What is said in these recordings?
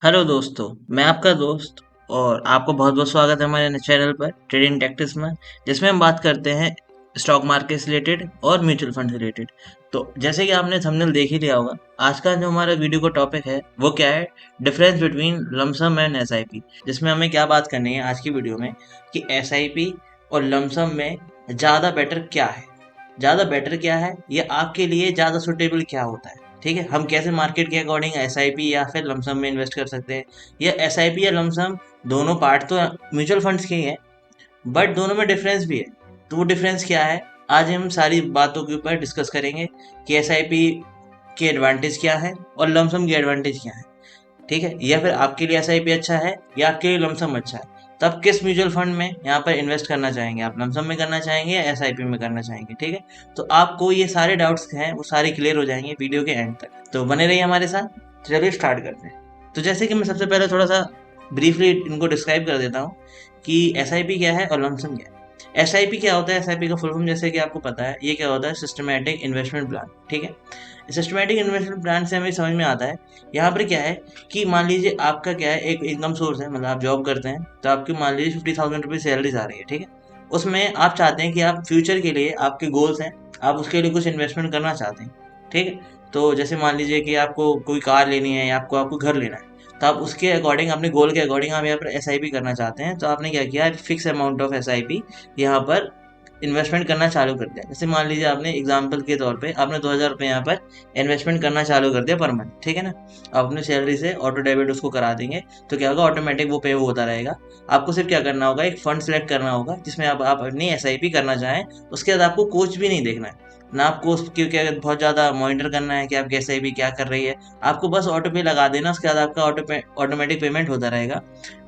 Hello दोस्तों, मैं आपका दोस्त और आपको बहुत बहुत स्वागत है हमारे चैनल पर ट्रेडिंग टैक्टिक्स में, जिसमें हम बात करते हैं स्टॉक मार्केट से रिलेटेड और म्यूचुअल फंड से रिलेटेड। तो जैसे कि आपने थंबनेल देख ही लिया होगा, आज का जो हमारा वीडियो का टॉपिक है वो क्या है, difference between lump sum and SIP. जिसमें हमें क्या बात करनी है आज की वीडियो में कि एसआईपी और लमसम में ज़्यादा बेटर क्या है, ज़्यादा बेटर क्या है, ये आपके लिए ज़्यादा सुटेबल क्या होता है। ठीक है, हम कैसे मार्केट के अकॉर्डिंग एसआईपी या फिर लमसम में इन्वेस्ट कर सकते हैं। या एसआईपी या लमसम दोनों पार्ट तो म्यूचुअल फंड्स के ही हैं, बट दोनों में डिफरेंस भी है। तो वो डिफरेंस क्या है, आज हम सारी बातों के ऊपर डिस्कस करेंगे कि एसआईपी के एडवांटेज क्या है और लमसम के एडवांटेज क्या है। ठीक है, या फिर आपके लिए एसआईपी अच्छा है या आपके लिए लमसम अच्छा है। तो आप किस म्यूचुअल फंड में यहाँ पर इन्वेस्ट करना चाहेंगे, आप लमसम में करना चाहेंगे या एसआईपी में करना चाहेंगे। ठीक है, तो आपको ये सारे डाउट्स हैं वो सारे क्लियर हो जाएंगे वीडियो के एंड तक, तो बने रहिए हमारे साथ। चलिए स्टार्ट करते हैं। तो जैसे कि मैं सबसे पहले थोड़ा सा ब्रीफली इनको डिस्क्राइब कर देता हूँ कि एसआईपी क्या है और लमसम क्या है। एसआईपी क्या होता है, एसआईपी का फुल फॉर्म जैसे कि आपको पता है, ये क्या होता है, सिस्टमैटिक इन्वेस्टमेंट प्लान। ठीक है, सिस्टमैटिक इन्वेस्टमेंट प्लान से हमें समझ में आता है यहाँ पर क्या है कि मान लीजिए आपका क्या है, एक इनकम सोर्स है, मतलब आप जॉब करते हैं तो आपकी मान लीजिए 50,000 रुपये सैलरीज आ रही है। ठीक है, उसमें आप चाहते हैं कि आप फ्यूचर के लिए, आपके गोल्स हैं, आप उसके लिए कुछ इन्वेस्टमेंट करना चाहते हैं। ठीक है, तो जैसे मान लीजिए कि आपको कोई कार लेनी है या आपको आपको घर लेना है, तो आप उसके अकॉर्डिंग, अपने गोल के अकॉर्डिंग आप यहाँ पर एसआईपी करना चाहते हैं। तो आपने क्या किया, फिक्स अमाउंट ऑफ एसआईपी यहाँ पर इन्वेस्टमेंट करना चालू कर दिया। जैसे मान लीजिए आपने एग्जांपल के तौर पे आपने 2,000 रुपये यहाँ पर इन्वेस्टमेंट करना चालू कर दिया पर मंथ। ठीक है ना, आप अपने सैलरी से ऑटो डेबिट उसको करा देंगे, तो क्या होगा, ऑटोमेटिक वो पे होता रहेगा। आपको सिर्फ क्या करना होगा, एक फंड सेलेक्ट करना होगा जिसमें आप अपनी एसआईपी करना चाहें। उसके बाद आपको कुछ भी नहीं देखना है ना, आपको उसकी क्या बहुत ज़्यादा मॉनिटर करना है कि आपकी एसआईपी क्या कर रही है। आपको बस ऑटो पे लगा देना, उसके बाद आपका ऑटोमेटिक पेमेंट होता रहेगा।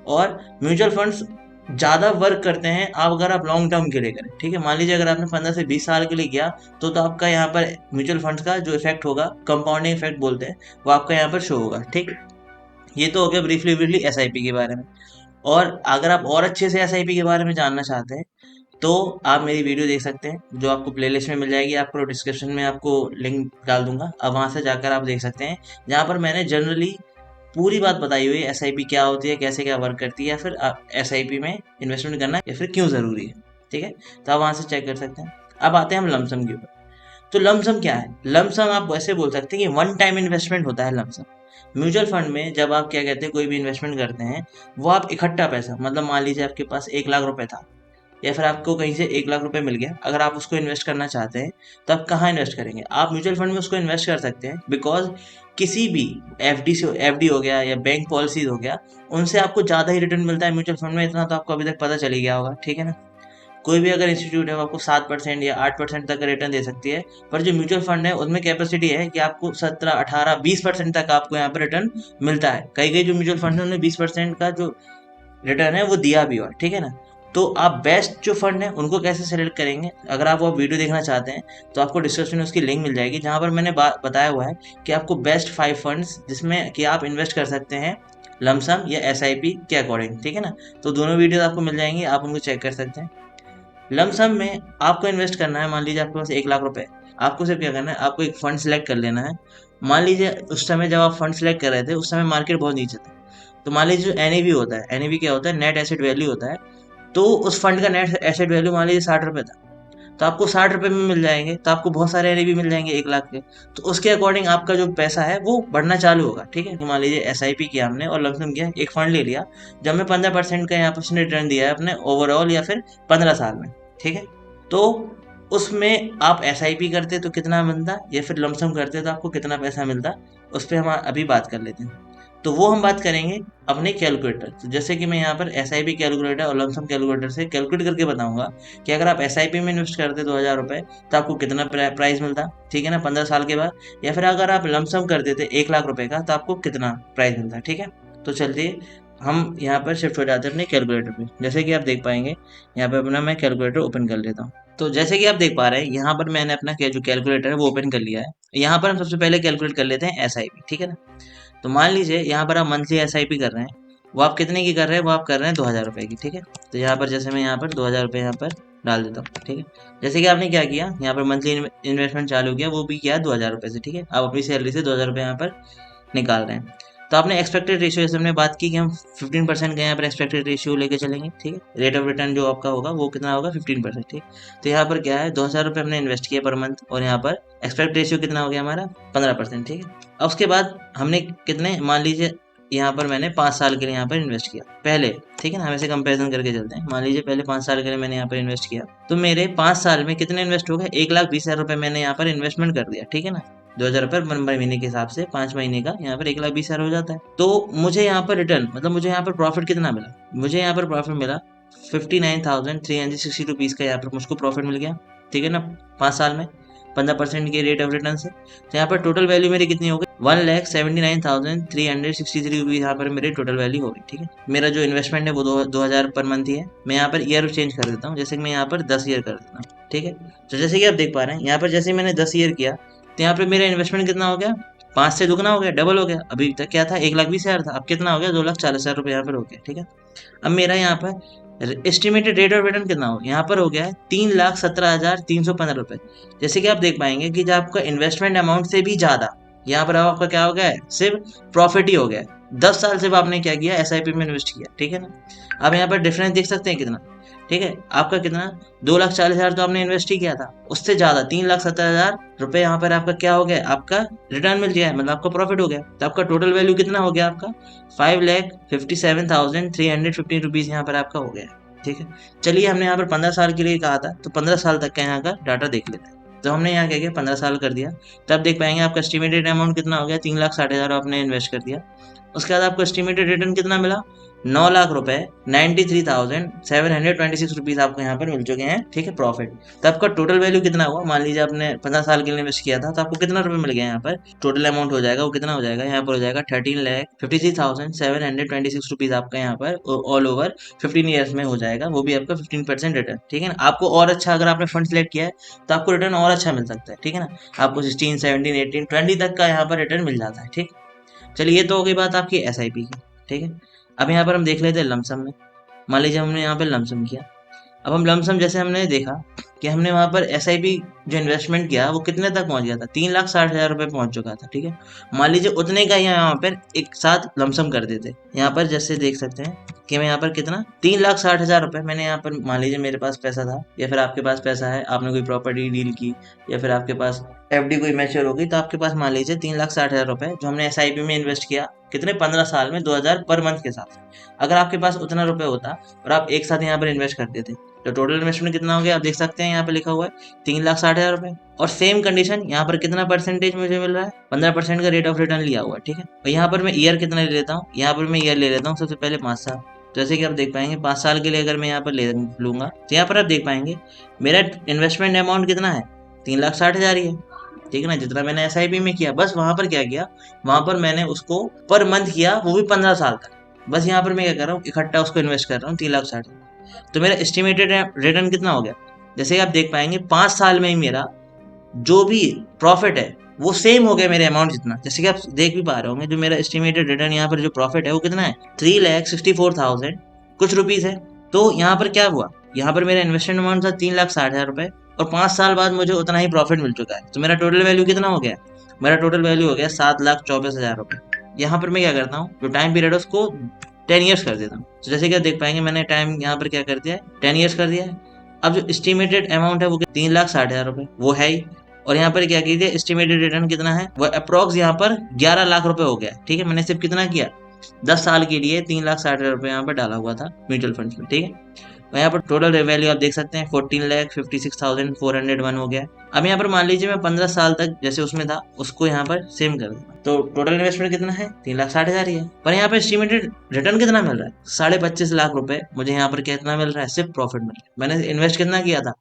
और म्यूचुअल फंड्स ज़्यादा वर्क करते हैं आप अगर आप लॉन्ग टर्म के लिए करें। ठीक है, मान लीजिए अगर आपने 15 से 20 साल के लिए किया, तो आपका यहाँ पर म्यूचुअल फंड्स का जो इफेक्ट होगा, कंपाउंडिंग इफेक्ट बोलते हैं, वो आपका यहाँ पर शो होगा। ठीक, ये तो हो गया ब्रीफली ब्रीफली एसआईपी के बारे में। और अगर आप और अच्छे से एसआईपी के बारे में जानना चाहते हैं, तो आप मेरी वीडियो देख सकते हैं जो आपको प्लेलिस्ट में मिल जाएगी। आपको डिस्क्रिप्शन में आपको लिंक डाल दूंगा, अब वहाँ से जाकर आप देख सकते हैं, जहाँ पर मैंने जनरली पूरी बात बताई हुई है, एसआईपी क्या होती है, कैसे क्या वर्क करती है, या फिर एसआईपी में इन्वेस्टमेंट करना या फिर क्यों ज़रूरी है। ठीक है, तो आप वहाँ से चेक कर सकते हैं। अब आते हैं हम लमसम के ऊपर। तो लमसम क्या है, लमसम आप वैसे बोल सकते हैं कि वन टाइम इन्वेस्टमेंट होता है लमसम। म्यूचुअल फंड में जब आप क्या कहते हैं, कोई भी इन्वेस्टमेंट करते हैं, वो आप इकट्ठा पैसा, मतलब मान लीजिए आपके पास 1 लाख रुपए था, या फिर आपको कहीं से 1 लाख रुपए मिल गया, अगर आप उसको इन्वेस्ट करना चाहते हैं, तो आप कहाँ इन्वेस्ट करेंगे, आप म्यूचुअल फंड में उसको इन्वेस्ट कर सकते हैं। बिकॉज किसी भी एफडी से, एफडी हो गया या बैंक पॉलिसीज हो गया, उनसे आपको ज़्यादा ही रिटर्न मिलता है म्यूचुअल फंड में, इतना तो आपको अभी तक पता चल ही गया होगा। ठीक है ना, कोई भी अगर इंस्टीट्यूट है वो आपको 7% या 8% तक का रिटर्न दे सकती है, पर जो म्यूचुअल फंड है उसमें कैपेसिटी है कि आपको 17, 18, 20% तक आपको यहाँ पर रिटर्न मिलता है। कई कई जो म्यूचुअल फंड है उन्होंने 20% का जो रिटर्न है वो दिया भी हुआ है। ठीक है ना, तो आप बेस्ट जो फंड है उनको कैसे सेलेक्ट करेंगे, अगर आप वो वीडियो देखना चाहते हैं, तो आपको डिस्क्रिप्शन में उसकी लिंक मिल जाएगी, जहाँ पर मैंने बताया हुआ है कि आपको बेस्ट 5 फंड्स जिसमें कि आप इन्वेस्ट कर सकते हैं लमसम या एसआईपी के अकॉर्डिंग। ठीक है ना, तो दोनों वीडियो आपको मिल जाएंगी, आप उनको चेक कर सकते हैं। लमसम में आपको इन्वेस्ट करना है, मान लीजिए आपके पास 1 लाख रुपए, आपको सिर्फ क्या करना है, आपको एक फंड सेलेक्ट कर लेना है। मान लीजिए उस समय जब आप फंड सेलेक्ट कर रहे थे, उस समय मार्केट बहुत नीचे था, तो मान लीजिए जो एनएवी होता है, एनएवी क्या होता है, नेट एसेट वैल्यू होता है, तो उस फंड का नेट एसेट वैल्यू मान लीजिए 60 रुपये था, तो आपको 60 रुपये में मिल जाएंगे, तो आपको बहुत सारे एनएवी मिल जाएंगे 1 लाख के। तो उसके अकॉर्डिंग आपका जो पैसा है वो बढ़ना चालू होगा। ठीक है, तो मान लीजिए एसआईपी किया हमने और लमसम किया, एक फंड ले लिया, जब मैं 15% का यहाँ पर उसने रिटर्न दिया है अपने ओवरऑल या फिर 15 साल में। ठीक है, तो उसमें आप एसआईपी करते तो कितना मिलता, या फिर लमसम करते तो आपको कितना पैसा मिलता, उस पर हम अभी बात कर लेते हैं। तो वो हम बात करेंगे अपने कैलकुलेटर। तो जैसे कि मैं यहाँ पर एसआईपी कैलकुलेटर और लमसम कैलकुलेटर से कैलकुलेट करके बताऊंगा कि अगर आप एसआईपी में इन्वेस्ट करते 2,000 रुपये, तो आपको कितना प्राइस मिलता। ठीक है ना, 15 साल के बाद। या फिर अगर आप लमसम कर देते 1 लाख रुपए का, तो आपको कितना प्राइस मिलता। ठीक है, तो चलिए हम यहाँ पर शिफ्ट हो जाते हैं अपने कैलकुलेटर पे। जैसे कि आप देख पाएंगे, यहाँ पे अपना मैं कैलकुलेटर ओपन कर लेता हूँ। तो जैसे कि आप देख पा रहे हैं, यहाँ पर मैंने अपना जो कैलकुलेटर है वो ओपन कर लिया है। यहाँ पर हम सबसे पहले कैलकुलेट कर लेते हैं एसआईपी। ठीक है ना, तो मान लीजिए यहाँ पर आप मंथली एसआईपी कर रहे हैं, वो आप कितने की कर रहे हैं, वो आप कर रहे हैं 2,000 रुपये की। ठीक है, तो यहाँ पर जैसे मैं यहाँ पर 2,000 रुपये यहाँ पर डाल देता हूँ। ठीक है, जैसे कि आपने क्या किया, यहाँ पर मंथली इन्वेस्टमेंट चालू किया, वो भी किया 2,000 रुपये से। ठीक है, आप अपनी सैलरी से 2,000 रुपये यहाँ पर निकाल रहे हैं। तो आपने एक्सपेक्टेड रेशियो जैसे हमने बात की कि हम 15% का यहाँ पर एक्सपेक्टेड रेशियो लेके चलेंगे, ठीक है। रेट ऑफ रिटर्न जो आपका होगा वो कितना होगा 15%, ठीक। तो यहाँ पर क्या है 2,000 रुपये हमने इन्वेस्ट किया पर मंथ, और यहाँ पर एक्सपेक्ट रेशियो कितना हो गया हमारा 15%, ठीक है। अब उसके बाद हमने कितने, मान लीजिए यहाँ पर मैंने 5 साल के लिए यहाँ पर इन्वेस्ट किया पहले, ठीक है ना। हम ऐसे कंपेरिजन करके चलते हैं। मान लीजिए पहले 5 साल के लिए मैंने यहाँ पर इन्वेस्ट किया, तो मेरे 5 साल में कितने इन्वेस्ट हो गए, 1,20,000 रुपये मैंने यहाँ पर इन्वेस्टमेंट कर दिया, ठीक है ना। 2,000 रुपये महीने के हिसाब से 5 महीने का यहाँ पर 1,20,000 हो जाता है। तो मुझे यहाँ पर रिटर्न मतलब मुझे यहाँ पर प्रॉफिट कितना मिला, मुझे यहाँ पर प्रॉफिट मिला 59,360 रुपीज़ का यहाँ पर मुझको प्रॉफिट मिल गया, ठीक है ना। 5 साल में 15% के रेट ऑफ रिटर्न से। तो यहाँ पर टोटल वैल्यू मेरी कितनी हो गई, 1,79,363 रुपीज़ यहाँ पर मेरी टोटल वैल्यू होगी, ठीक है। मेरा जो इन्वेस्टमेंट है वो 2,000 पर मंथ ही है। मैं यहाँ पर ईयर चेंज कर देता हूँ, जैसे कि मैं यहाँ पर 10 ईयर कर देता हूँ, ठीक है। तो जैसे कि आप देख पा रहे हैं यहाँ पर जैसे मैंने 10 ईयर किया, तो यहाँ पर मेरा इन्वेस्टमेंट कितना हो गया, 5 से दुगना हो गया, डबल हो गया। अभी तक क्या था 1,20,000 था, अब कितना हो गया 2,40,000 रुपये यहाँ पर हो गया, ठीक है। अब मेरा यहाँ पर एस्टिमेटेड रेट ऑफ रिटर्न कितना हो, यहाँ पर हो गया है 3,17,315 रुपये। जैसे कि आप देख पाएंगे कि जब आपका इन्वेस्टमेंट अमाउंट से भी ज़्यादा यहाँ पर अब आपका क्या हो गया है, सिर्फ प्रॉफिट ही हो गया है। 10 साल से आपने क्या किया, एसआईपी में इन्वेस्ट किया, ठीक है ना। अब यहाँ पर डिफरेंस देख सकते हैं कितना, ठीक है। आपका कितना 2,40,000 तो आपने इन्वेस्ट ही किया था, उससे ज़्यादा 3,70,000 रुपये यहाँ पर आपका क्या हो गया, आपका रिटर्न मिल गया है, मतलब आपका प्रॉफिट हो गया। तो आपका टोटल वैल्यू कितना हो गया, आपका 5,57,315 रुपीज़ यहाँ पर आपका हो गया, ठीक है। चलिए हमने यहाँ पर 15 साल के लिए कहा था, तो 15 साल तक का यहाँ का डाटा देख लेते हैं। तो हमने यहाँ क्या किया 15 साल कर दिया, तब देख पाएंगे आपका एस्टिमेटेड अमाउंट कितना हो गया, 3,60,000 आपने इन्वेस्ट कर दिया। उसके बाद आपको एस्टिमेटेड रिटर्न कितना मिला, 9,00,000 रुपए 93,726 रुपीज़ आपको यहाँ पर मिल चुके हैं, ठीक है, प्रॉफिट। तो आपका टोटल वैल्यू कितना हुआ, मान लीजिए आपने 15 साल के लिए इन्वेस्ट किया था, तो आपको कितना रुपए मिल गया यहाँ पर, टोटल अमाउंट हो जाएगा वो कितना हो जाएगा, यहाँ पर हो जाएगा 13,53,726 रुपीज़ आपका यहाँ पर ऑल ओवर 15 ईयर्स में हो जाएगा, वो भी आपका 15% रिटर्न, ठीक है ना। आपको और अच्छा अगर आपने फंड सेलेक्ट किया है तो आपको रिटर्न और अच्छा मिल सकता है, ठीक है ना। आपको 16, 17, 18, 20 तक का यहाँ पर रिटर्न मिल जाता है, ठीक। चलिए ये तो हो गई बात आपकी एसआईपी की, ठीक है। अब यहाँ पर हम देख लेते हैं लमसम में। मान लीजिए हमने यहाँ पर लमसम किया, अब हम लमसम जैसे हमने देखा कि हमने वहाँ पर एसआईपी जो इन्वेस्टमेंट किया वो कितने तक पहुँच गया था, 3,60,000 रुपये पहुँच चुका था, ठीक है। मान लीजिए उतने का यहाँ पर एक साथ लमसम कर देते। यहाँ पर जैसे देख सकते हैं कि मैं यहाँ पर कितना 3,60,000 रुपये मैंने यहाँ पर, मान लीजिए मेरे पास पैसा था या फिर आपके पास पैसा है, आपने कोई प्रॉपर्टी डील की या फिर आपके पास एफडी कोई मैच्योर हो गई, तो आपके पास मान लीजिए 3,60,000 रुपये जो हमने एसआईपी में इन्वेस्ट किया, कितने 15 साल में 2,000 पर मंथ के हिसाब से। अगर आपके पास उतना रुपये होता और आप एक साथ यहाँ पर इन्वेस्ट करते थे, तो टोटल इन्वेस्टमेंट कितना हो गया आप देख सकते हैं, यहाँ पे लिखा हुआ है 3,60,000 रुपये। और सेम कंडीशन यहाँ पर कितना परसेंटेज मुझे मिल रहा है, 15% का रेट ऑफ रिटर्न लिया हुआ है, ठीक है। और यहाँ पर मैं ईयर कितना ले लेता हूँ, यहाँ पर मैं ईयर ले लेता हूँ सबसे पहले 5 साल। जैसे कि आप देख पाएंगे 5 साल के लिए अगर मैं यहाँ पर ले लूँगा, तो यहाँ पर आप देख पाएंगे मेरा इन्वेस्टमेंट अमाउंट कितना है, 3,60,000 ही है, ठीक है ना। जितना मैंने एसआईपी में किया, बस वहाँ पर क्या किया, वहाँ पर मैंने उसको पर मंथ किया, वो भी 15 साल तक। बस यहाँ पर मैं क्या कर रहा हूँ, इकट्ठा उसको इन्वेस्ट कर रहा हूँ 3,60,000। तो मेरा एस्टिमेटेड रिटर्न कितना हो गया, जैसे कि आप देख पाएंगे 5 साल में ही मेरा जो भी प्रॉफिट है वो सेम हो गया मेरे अमाउंट जितना। जैसे कि आप देख भी पा रहे होंगे जो मेरा एस्टिमेटेड रिटर्न यहाँ पर जो प्रॉफिट है वो कितना है, 3,64,000 कुछ रुपीज़ है। तो यहाँ पर क्या हुआ, यहाँ पर मेरा इन्वेस्टमेंट अमाउंट था 3,60,000 रुपये, और 5 साल बाद मुझे उतना ही प्रॉफिट मिल चुका है। तो मेरा टोटल वैल्यू कितना हो गया, मेरा टोटल वैल्यू हो गया 7,24,000 रुपये। यहाँ पर मैं क्या करता हूँ, जो टाइम पीरियड है उसको 10 ईयर्स कर देता हूँ। तो जैसे कि आप देख पाएंगे मैंने टाइम यहाँ पर क्या कर दिया है, 10 ईयर्स कर दिया है। अब जो एस्टिमेटेड अमाउंट है वो 3,60,000 रुपये वो है ही, और यहाँ पर क्या कीजिए एस्टिमेटेड रिटर्न कितना है, वो अप्रॉक्स यहाँ पर 11 लाख रुपए हो गया, ठीक है। मैंने सिर्फ कितना किया, 10 साल के लिए 3,60,000 रुपये यहाँ पर डाला हुआ था म्यूचुअल फंड में, ठीक है। और यहाँ पर टोटल वैल्यू आप देख सकते हैं 14,56,401 हो गया। अब यहाँ पर मान लीजिए मैं 15 साल तक जैसे उसमें था उसको यहाँ पर सेम कर दूंगा, तो टोटल इन्वेस्टमेंट कितना है, 3,60,000 ही है। पर यहाँ पर एस्टिमेटेड रिटर्न कितना मिल रहा है, 25.5 लाख रुपए मुझे यहाँ पर कितना मिल रहा है, सिर्फ प्रॉफिट मिल रहा है। मैंने इन्वेस्ट कितना किया था,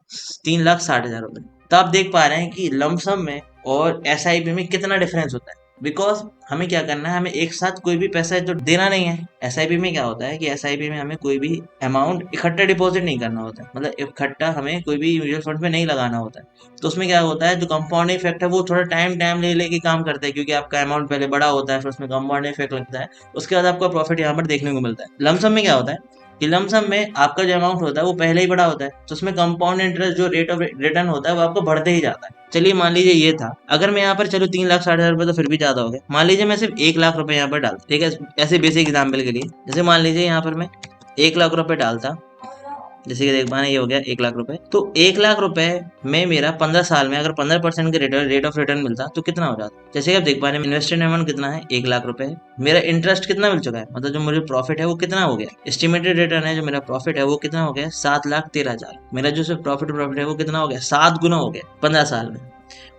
3,60,000 रुपये। तो आप देख पा रहे हैं कि लमसम में और एसआईपी में कितना डिफरेंस होता है। बिकॉज हमें क्या करना है, हमें एक साथ कोई भी पैसा तो देना नहीं है। एसआईपी में क्या होता है कि एसआईपी में हमें कोई भी अमाउंट इकट्ठा डिपॉजिट नहीं करना होता है, मतलब इकट्ठा हमें कोई भी म्यूचुअल फंड में नहीं लगाना होता है। तो उसमें क्या होता है, जो कंपाउंडिंग इफेक्ट है वो थोड़ा टाइम ले लेके काम करता है, क्योंकि आपका अमाउंट पहले बड़ा होता है, फिर उसमें कंपाउंडिंग इफेक्ट लगता है, उसके बाद आपको प्रॉफिट यहाँ पर देखने को मिलता है। लमसम में क्या होता है कि लमसम में आपका जो अमाउंट होता है वो पहले ही बड़ा होता है, तो उसमें कंपाउंड इंटरेस्ट जो रेट ऑफ रिटर्न होता है वो आपको बढ़ते ही जाता है। चलिए मान लीजिए ये था, अगर मैं यहाँ पर चलो 3,60,000 रुपये तो फिर भी ज्यादा हो गया, मान लीजिए मैं सिर्फ 1 लाख रुपए यहाँ पर डाल, ठीक है, ऐसे बेसिक एग्जाम्पल के लिए, जैसे मान लीजिए यहाँ पर मैं 1 लाख रुपए डालता, जैसे कि देख पाए ये हो गया 1 लाख रुपए। तो 1 लाख रुपए में मेरा 15 साल में अगर 15% के रेट ऑफ रिटर्न मिलता तो कितना हो जाता। जैसे कि आप देख पा रहे हैं इन्वेस्टेड अमाउंट कितना है, 1 लाख रुपए है। मेरा इंटरेस्ट कितना मिल चुका है, मतलब जो मुझे प्रॉफिट है वो कितना हो गया, एस्टिमेटेड रिटर्न है जो मेरा प्रॉफिट है वो कितना हो गया, 7,13,000। मेरा जो सिर्फ प्रॉफिट है वो कितना हो गया, 7 गुना हो गया 15 साल में।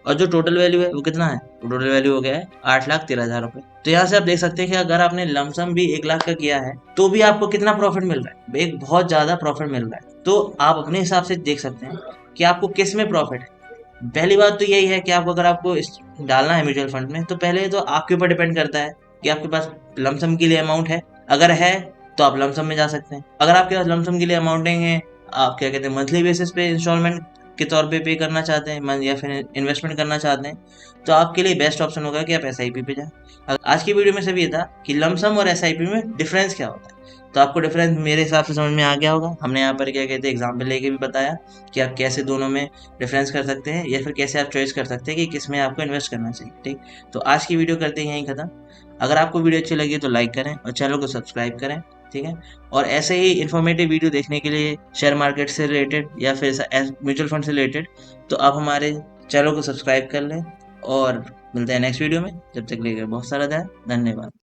और जो टोटल वैल्यू है वो कितना है, टोटल वैल्यू हो गया है 8,13,000 रुपए। तो यहाँ से आप देख सकते हैं कि अगर आपने लमसम भी 1 लाख का किया है तो भी आपको कितना प्रॉफिट मिल रहा है, एक बहुत ज्यादा प्रॉफिट मिल रहा है। तो आप अपने हिसाब से देख सकते हैं कि आपको किस में प्रॉफिट है। पहली बात तो यही है कि आपको अगर आपको डालना है म्यूचुअल फंड में, तो पहले तो आपके ऊपर डिपेंड करता है कि आपके पास लमसम के लिए अमाउंट है। अगर है तो आप लमसम में जा सकते हैं। अगर आपके पास लमसम के लिए अमाउंट नहीं है, आप क्या कहते हैं मंथली बेसिस पे इंस्टॉलमेंट के तौर पे करना चाहते हैं या फिर इन्वेस्टमेंट करना चाहते हैं, तो आपके लिए बेस्ट ऑप्शन होगा कि आप एसआईपी पे जाएं। आज की वीडियो में सिर्फ ये था कि लमसम और एसआईपी में डिफरेंस क्या होता है। तो आपको डिफरेंस मेरे हिसाब से समझ में आ गया होगा। हमने यहाँ पर क्या कहते हैं एग्जाम्पल लेके भी बताया कि आप कैसे दोनों में डिफरेंस कर सकते हैं या फिर कैसे आप चॉइस कर सकते हैं कि किस में आपको इन्वेस्ट करना चाहिए। ठीक, तो आज की वीडियो करते हैं यहीं खत्म। अगर आपको वीडियो अच्छी लगी तो लाइक करें और चैनल को सब्सक्राइब करें, ठीक है। और ऐसे ही इन्फॉर्मेटिव वीडियो देखने के लिए शेयर मार्केट से रिलेटेड या फिर म्यूचुअल फंड से रिलेटेड, तो आप हमारे चैनल को सब्सक्राइब कर लें। और मिलते हैं नेक्स्ट वीडियो में, जब तक के लिए बहुत सारा धन्यवाद।